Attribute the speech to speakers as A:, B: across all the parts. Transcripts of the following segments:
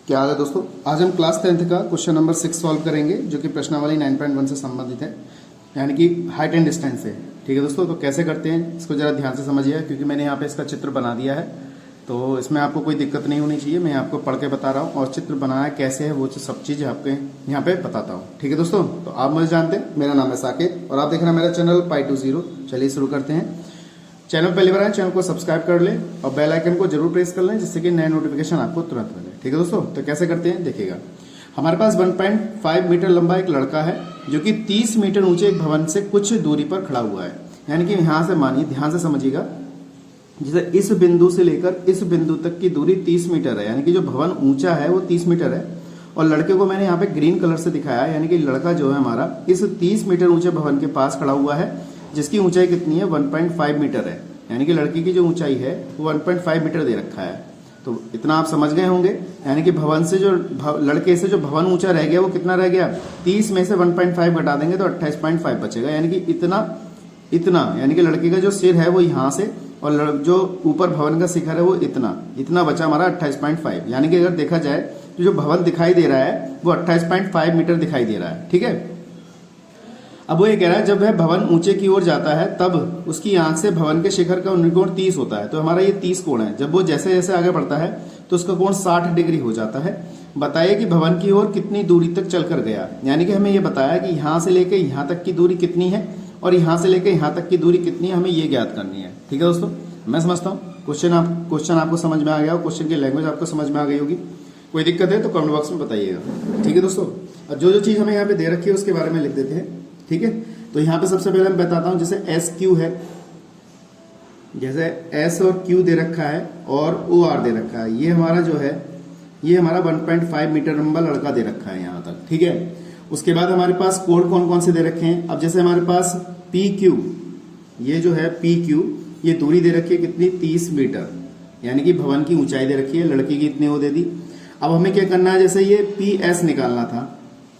A: क्या हाल है दोस्तों। आज हम क्लास 10th का क्वेश्चन नंबर 6 सॉल्व करेंगे जो कि प्रश्नावली 9.1 से संबंधित है, यानी कि हाइट एंड डिस्टेंस से। ठीक है दोस्तों, तो कैसे करते हैं इसको जरा ध्यान से समझिए, क्योंकि मैंने यहाँ पे इसका चित्र बना दिया है, तो इसमें आपको कोई दिक्कत नहीं होनी चाहिए। मैं आपको पढ़ के बता रहा हूँ और चित्र बनाना कैसे है वो सब चीज़ आपके यहाँ पे बताता हूँ। ठीक है दोस्तों, तो आप मुझे जानते हैं, मेरा नाम है साकेत और आप देख रहे हैं मेरा चैनल Pi20। चलिए शुरू करते हैं। चैनल पहली बार आए, चैनल को सब्सक्राइब कर लें और बेल आइकन को जरूर प्रेस कर लें, जिससे कि नए नोटिफिकेशन आपको तुरंत मिले। ठीक है दोस्तों, तो कैसे करते हैं देखिएगा। हमारे पास 1.5 मीटर लंबा एक लड़का है जो कि 30 मीटर ऊंचे एक भवन से कुछ दूरी पर खड़ा हुआ है। यानी कि यहां से मानिए, ध्यान से समझिएगा, जैसे इस बिंदु से लेकर इस बिंदु तक की दूरी 30 मीटर है, यानी कि जो भवन ऊंचा है वो 30 मीटर है। और लड़के को मैंने यहाँ पे ग्रीन कलर से दिखाया, यानी कि लड़का जो है हमारा इस 30 मीटर ऊंचे भवन के पास खड़ा हुआ है, जिसकी ऊंचाई कितनी है 1.5 मीटर है। यानी कि लड़की की जो ऊंचाई है वो 1.5 मीटर दे रखा है। तो इतना आप समझ गए होंगे। यानी कि भवन से जो लड़के से जो भवन ऊंचा रह गया वो कितना रह गया, 30 में से 1.5 घटा देंगे तो 28.5 बचेगा। यानी कि इतना यानी कि लड़के का जो सिर है वो यहाँ से और जो ऊपर भवन का शिखर है वो इतना बचा हमारा 28.5। यानी कि अगर देखा जाए तो जो भवन दिखाई दे रहा है वो 28.5 मीटर दिखाई दे रहा है। ठीक है, अब वो ये कह रहा है जब वह भवन ऊंचे की ओर जाता है तब उसकी आंख से भवन के शिखर का कोण 30 होता है। तो हमारा ये 30 कोण है। जब वो जैसे जैसे आगे बढ़ता है तो उसका कोण 60 डिग्री हो जाता है। बताइए कि भवन की ओर कितनी दूरी तक चलकर गया। यानी कि हमें ये बताया कि यहाँ से लेकर यहाँ तक की दूरी कितनी है और यहाँ से लेकर यहाँ तक की दूरी कितनी है, हमें ये ज्ञात करनी है। ठीक है दोस्तों, मैं समझता हूँ क्वेश्चन आपको समझ में आ गया, क्वेश्चन की लैंग्वेज आपको समझ में आ गई होगी। कोई दिक्कत है तो कमेंट बॉक्स में बताइएगा। ठीक है दोस्तों, और जो चीज हमें यहाँ पे दे रखी है उसके बारे में लिख देते हैं। ठीक है, तो यहाँ पे सबसे पहले मैं बताता हूँ, जैसे एस क्यू है, जैसे एस और क्यू दे रखा है और ओ आर दे रखा है। ये हमारा जो है ये हमारा 1.5 मीटर लंबा लड़का दे रखा है यहाँ तक। ठीक है, उसके बाद हमारे पास कोण कौन कौन से दे रखे हैं। अब जैसे हमारे पास पी क्यू, ये जो है पी क्यू, ये दूरी दे रखी है कितनी, 30 मीटर, यानी कि भवन की ऊंचाई दे रखी है, लड़की की इतनी वो दे दी। अब हमें क्या करना है, जैसे ये पी एस निकालना था।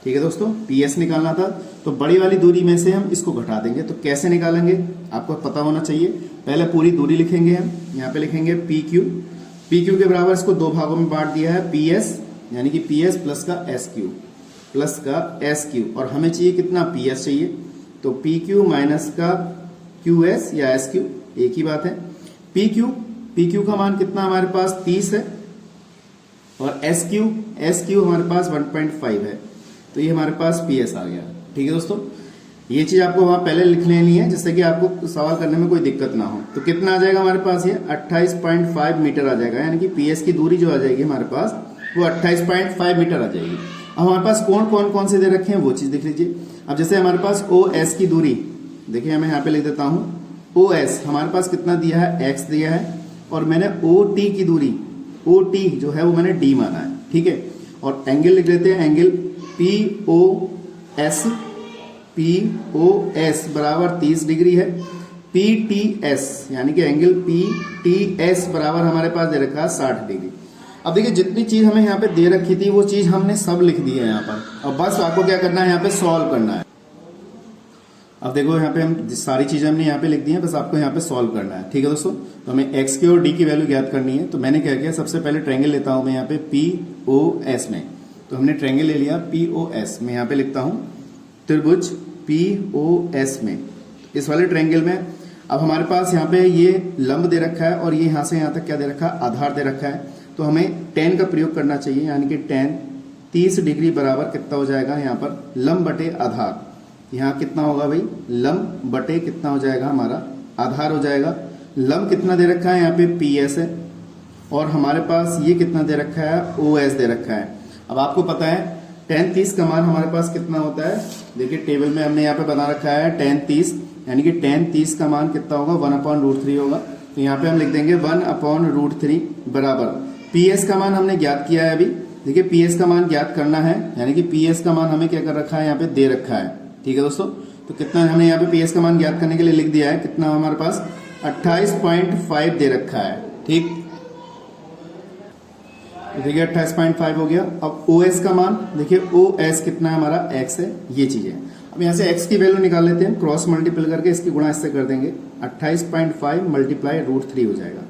A: ठीक है दोस्तों, पी एस निकालना था तो बड़ी वाली दूरी में से हम इसको घटा देंगे। तो कैसे निकालेंगे आपको पता होना चाहिए। पहले पूरी दूरी लिखेंगे, हम यहाँ पे लिखेंगे पी क्यू के बराबर इसको दो भागों में बांट दिया है, पी एस यानी कि पी एस प्लस का एस क्यू और हमें चाहिए कितना, पी एस चाहिए। तो पी क्यू माइनस का क्यू एस या एस क्यू एक ही बात है। पी क्यू का मान कितना हमारे पास 30 है और एस क्यू हमारे पास 1.5 है। तो ये हमारे पास पी एस आ गया। ठीक है दोस्तों, ये चीज आपको वहां पहले लिख लेनी है, जिससे कि आपको सवाल करने में कोई दिक्कत ना हो। तो कितना आ जाएगा हमारे पास, ये 28.5 मीटर आ जाएगा। यानी कि पी एस की दूरी जो आ जाएगी हमारे पास वो 28.5 मीटर आ जाएगी। अब हमारे पास कोण कौन से दे रखे हैं वो चीज देख लीजिए। अब जैसे हमारे पास ओ एस की दूरी देखिए, मैं यहाँ पे लिख देता हूँ ओ एस हमारे पास कितना दिया है, एक्स दिया है, और मैंने ओ टी की दूरी, ओ टी जो है वो मैंने डी माना है। ठीक है, और एंगल लिख लेते हैं, एंगल पी ओ एस बराबर 30 डिग्री है। पी टी एस यानी कि एंगल पी टी एस बराबर हमारे पास दे रखा है 60 डिग्री। अब देखिए जितनी चीज हमें यहाँ पे दे रखी थी वो चीज हमने सब लिख दी है यहाँ पर। अब बस आपको क्या करना है, यहाँ पे सॉल्व करना है। अब देखो यहाँ पे हम सारी चीजें हमने यहाँ पे लिख दी हैं, बस आपको यहाँ पे सॉल्व करना है। ठीक है दोस्तों, तो हमें एक्स की और डी की वैल्यू ज्ञात करनी है। तो मैंने क्या किया, सबसे पहले ट्रायंगल लेता हूँ मैं यहाँ पे पी ओ एस में। तो हमने ट्रायंगल ले लिया पी ओ एस, मैं यहाँ पे लिखता हूँ त्रिभुज पी ओ एस में, इस वाले ट्रायंगल में। अब हमारे पास यहाँ पे ये लंब दे रखा है और ये यहाँ से यहाँ तक क्या दे रखा है, आधार दे रखा है। तो हमें tan का प्रयोग करना चाहिए, यानी कि tan 30 डिग्री बराबर कितना हो जाएगा यहाँ पर, लंब बटे आधार। यहाँ कितना होगा भाई, लंब बटे कितना हो जाएगा हमारा, आधार हो जाएगा। लंब कितना दे रखा है यहाँ पे, पी एस है, और हमारे पास ये कितना दे रखा है, ओ एस दे रखा है। अब आपको पता है tan 30 का मान हमारे पास कितना होता है, देखिए टेबल में हमने यहाँ पे बना रखा है tan 30, यानी कि tan 30 का मान कितना होगा, 1/√3 होगा। तो यहाँ पे हम लिख देंगे 1/√3 बराबर पी एस का मान हमने ज्ञात किया है। अभी देखिए पी एस का मान ज्ञात करना है, यानी कि पी एस का मान हमें क्या कर रखा है, यहाँ पे दे रखा है। ठीक है दोस्तों, तो कितना हमने यहाँ पे पी एस का मान ज्ञात करने के लिए लिख दिया है, कितना हमारे पास 28.5 दे रखा है। ठीक, देखिए 28.5 हो गया। अब ओ एस का मान देखिए, ओ एस कितना है हमारा, एक्स है, ये चीज है। अब यहाँ से एक्स की वैल्यू निकाल लेते हैं, क्रॉस मल्टीपल करके इसकी गुणा इससे कर देंगे, 28.5 मल्टीप्लाई √3 हो जाएगा।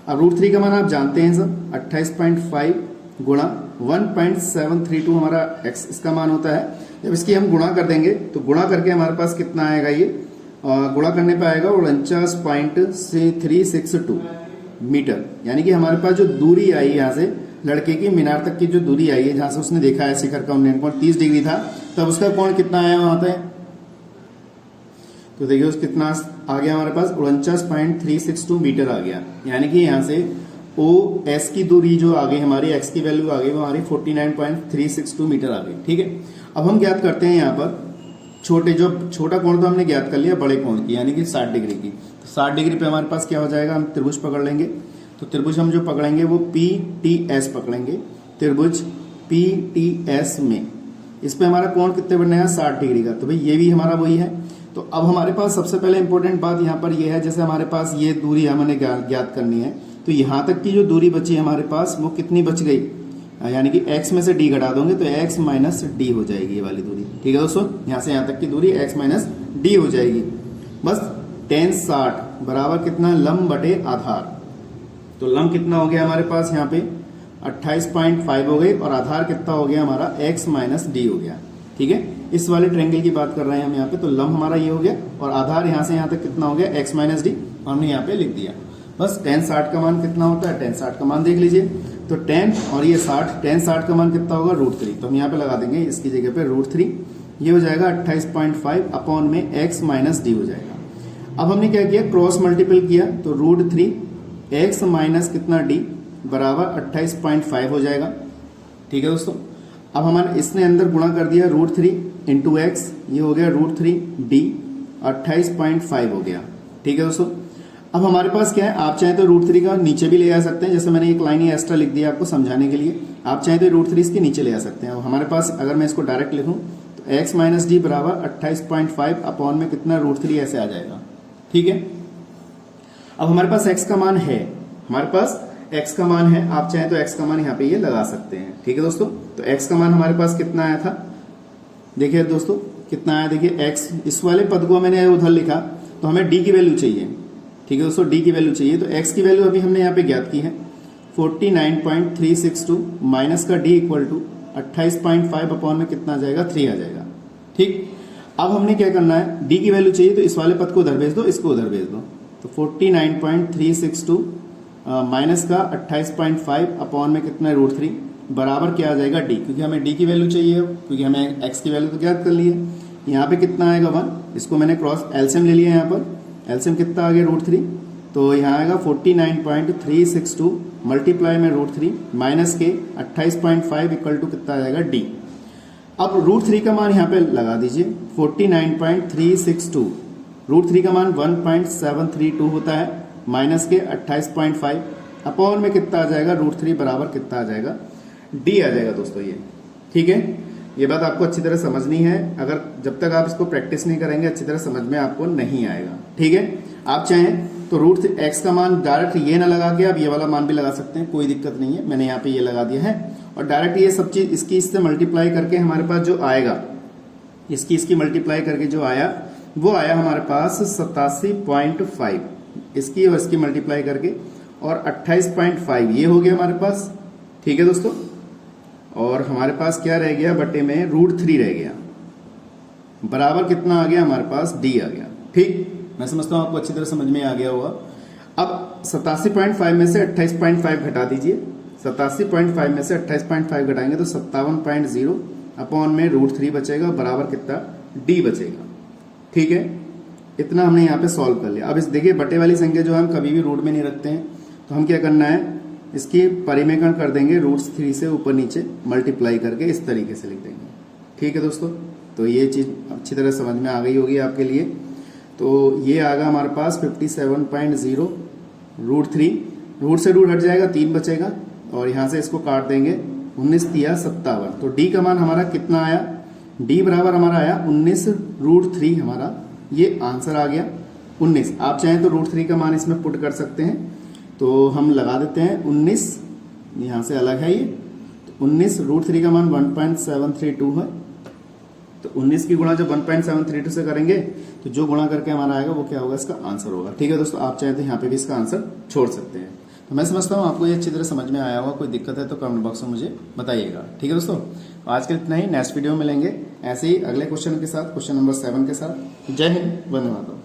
A: अब √3 का मान आप जानते हैं सब, 28.5 गुणा 1.732 हमारा x इसका मान होता है। जब इसकी हम गुणा कर देंगे तो गुणा करके हमारे पास कितना आएगा, ये गुणा करने पे आएगा 49.362 मीटर। यानी कि हमारे पास जो दूरी आई यहाँ से लड़के की मीनार तक की जो दूरी आई है, जहां से उसने देखा है शिखर का 29.30 डिग्री था, तब उसका कोण कितना आया वहां पे, तो देखिए उस कितना आ गया हमारे पास 49.362 मीटर आ गया। यानी कि यहाँ से ओ एस की दूरी जो आ गई हमारी, एक्स की वैल्यू आ गई वो हमारी 49.362 मीटर आ गई। ठीक है, अब हम ज्ञात करते हैं यहाँ पर छोटा कोण तो हमने ज्ञात कर लिया बड़े कोण की, यानी कि 60 डिग्री की। तो 60 डिग्री पे हमारे पास क्या हो जाएगा, हम त्रिभुज पकड़ लेंगे। तो त्रिभुज हम जो पकड़ेंगे वो PTS पकड़ेंगे, त्रिभुज PTS में इस पे हमारा कोण कितने बनेगा 60 डिग्री का। तो भाई ये भी हमारा वही है। तो अब हमारे पास सबसे पहले इंपॉर्टेंट बात यहाँ पर ये है, जैसे हमारे पास ये दूरी हमने ज्ञात करनी है, तो यहाँ तक की जो दूरी बची है हमारे पास वो कितनी बच गई, यानी कि x में से d घटा दोगे तो x माइनस d हो जाएगी ये वाली दूरी। ठीक है दोस्तों, यहाँ से यहाँ तक की दूरी x माइनस d हो जाएगी। बस tan 60 बराबर कितना, लंब बटे आधार। तो लंब कितना हो गया हमारे पास यहाँ पे 28.5 हो गई, और आधार कितना हो गया हमारा x माइनस डी हो गया। ठीक है, इस वाले ट्रायंगल की बात कर रहे हैं हम यहाँ पे। तो लंब हमारा ये हो गया और आधार यहाँ से यहाँ तक कितना हो गया x माइनस डी, हमने यहाँ पे लिख दिया। बस tan 60 का मान कितना होता है, tan 60 का मान देख लीजिए। तो tan और ये 60, tan 60 का मान कितना होगा √3, तो हम यहाँ पे लगा देंगे इसकी जगह पे √3, ये हो जाएगा 28.5 अपॉन में x माइनस डी हो जाएगा। अब हमने क्या किया, क्रॉस मल्टीपल किया, तो √3 x माइनस कितना d बराबर 28.5 हो जाएगा। ठीक है दोस्तों, अब हमारे इसने अंदर गुणा कर दिया √3 इंटू एक्स, ये हो गया √3d 28.5 हो गया। ठीक है दोस्तों, अब हमारे पास क्या है, आप चाहें तो √3 का नीचे भी ले आ सकते हैं, जैसे मैंने एक लाइन ही एक्स्ट्रा लिख दिया आपको समझाने के लिए। आप चाहें तो √3 इसके नीचे ले आ सकते हैं। अब हमारे पास अगर मैं इसको डायरेक्ट लिखूं तो x माइनस डी बराबर 28.5 अपॉन में कितना √3 ऐसे आ जाएगा। ठीक है, अब हमारे पास x का मान है, हमारे पास x का मान है, आप चाहें तो x का मान यहाँ पे ये लगा सकते हैं। ठीक है दोस्तों, तो x का मान हमारे पास कितना आया था, देखिए दोस्तों कितना आया, देखिए x, इस वाले पद को मैंने उधर लिखा तो हमें d की वैल्यू चाहिए। ठीक है दोस्तों, d की वैल्यू चाहिए, तो x की वैल्यू अभी हमने यहाँ पे ज्ञात की है 49.362 माइनस का d इक्वल टू 28.5 अपॉन में कितना आ जाएगा, 3 आ जाएगा। ठीक, अब हमने क्या करना है, d की वैल्यू चाहिए तो इस वाले पद को उधर भेज दो, इसको उधर भेज दो। तो 49.362 माइनस का 28.5 अपॉन में कितना √3 बराबर क्या आ जाएगा d, क्योंकि हमें d की वैल्यू चाहिए, क्योंकि हमें x की वैल्यू तो ज्ञात कर ली है। यहाँ पे कितना आएगा 1, इसको मैंने क्रॉस एलसीएम ले लिया, यहाँ पर एलसीएम कितना आ गया √3, तो यहाँ आएगा 49.362 मल्टीप्लाई में √3 माइनस के 28.5 इक्वल टू कितना आ जाएगा d। अब √3 का मान यहाँ पे लगा दीजिए 49.362, √3 का मान 1.732 होता है माइनस के 28.5 अपॉन में कितना आ जाएगा √3 बराबर कितना आ जाएगा, d आ जाएगा दोस्तों ये। ठीक है, ये बात आपको अच्छी तरह समझनी है, अगर जब तक आप इसको प्रैक्टिस नहीं करेंगे अच्छी तरह समझ में आपको नहीं आएगा। ठीक है, आप चाहें तो √x का मान डायरेक्ट ये ना लगा के आप ये वाला मान भी लगा सकते हैं, कोई दिक्कत नहीं है, मैंने यहाँ पे ये लगा दिया है। और डायरेक्ट ये सब चीज इसकी इससे मल्टीप्लाई करके हमारे पास जो आएगा, इसकी मल्टीप्लाई करके जो आया वो आया हमारे पास 87.5, इसकी और इसकी मल्टीप्लाई करके, और 28.5 ये हो गया हमारे पास। ठीक है दोस्तों, और हमारे पास क्या रह गया, बटे में √3 रह गया, बराबर कितना आ गया हमारे पास, d आ गया। ठीक, मैं समझता हूं आपको अच्छी तरह समझ में आ गया होगा। अब 87.5 में से 28.5 घटा दीजिए, 87.5 में से 28.5 घटाएंगे तो 57.0 अपॉन में √3 बचेगा, बराबर कितना, d बचेगा। ठीक है, इतना हमने यहाँ पे सॉल्व कर लिया। अब इस देखिए बटे वाली संख्या जो हम कभी भी रूट में नहीं रखते हैं, तो हम क्या करना है, इसकी परिमेकरण कर देंगे √3 से ऊपर नीचे मल्टीप्लाई करके इस तरीके से लिख देंगे। ठीक है दोस्तों, तो ये चीज अच्छी तरह समझ में आ गई होगी आपके लिए। तो ये आ गया हमारे पास 57.0 √3, रूट से रूट हट जाएगा 3 बचेगा, और यहाँ से इसको काट देंगे 19 तिया 57। तो d का मान हमारा कितना आया, d बराबर हमारा आया 19 √3, हमारा ये आंसर आ गया 19। आप चाहें तो √3 का मान इसमें पुट कर सकते हैं, तो हम लगा देते हैं 19, यहाँ से अलग है ये, तो 19 √3 का मान 1.732 है, तो 19 की गुणा जब 1.732 से करेंगे तो जो गुणा करके हमारा आएगा वो क्या होगा, इसका आंसर होगा। ठीक है दोस्तों, आप चाहें तो यहाँ पे भी इसका आंसर छोड़ सकते हैं। तो मैं समझता हूँ आपको ये अच्छी तरह समझ में आया होगा। कोई दिक्कत है तो कमेंट बॉक्स में मुझे बताइएगा। ठीक है दोस्तों, आज के लिए इतना ही। नेक्स्ट वीडियो में मिलेंगे ऐसे ही अगले क्वेश्चन के साथ, क्वेश्चन नंबर 7 के साथ। जय हिंद, वंदे मातरम।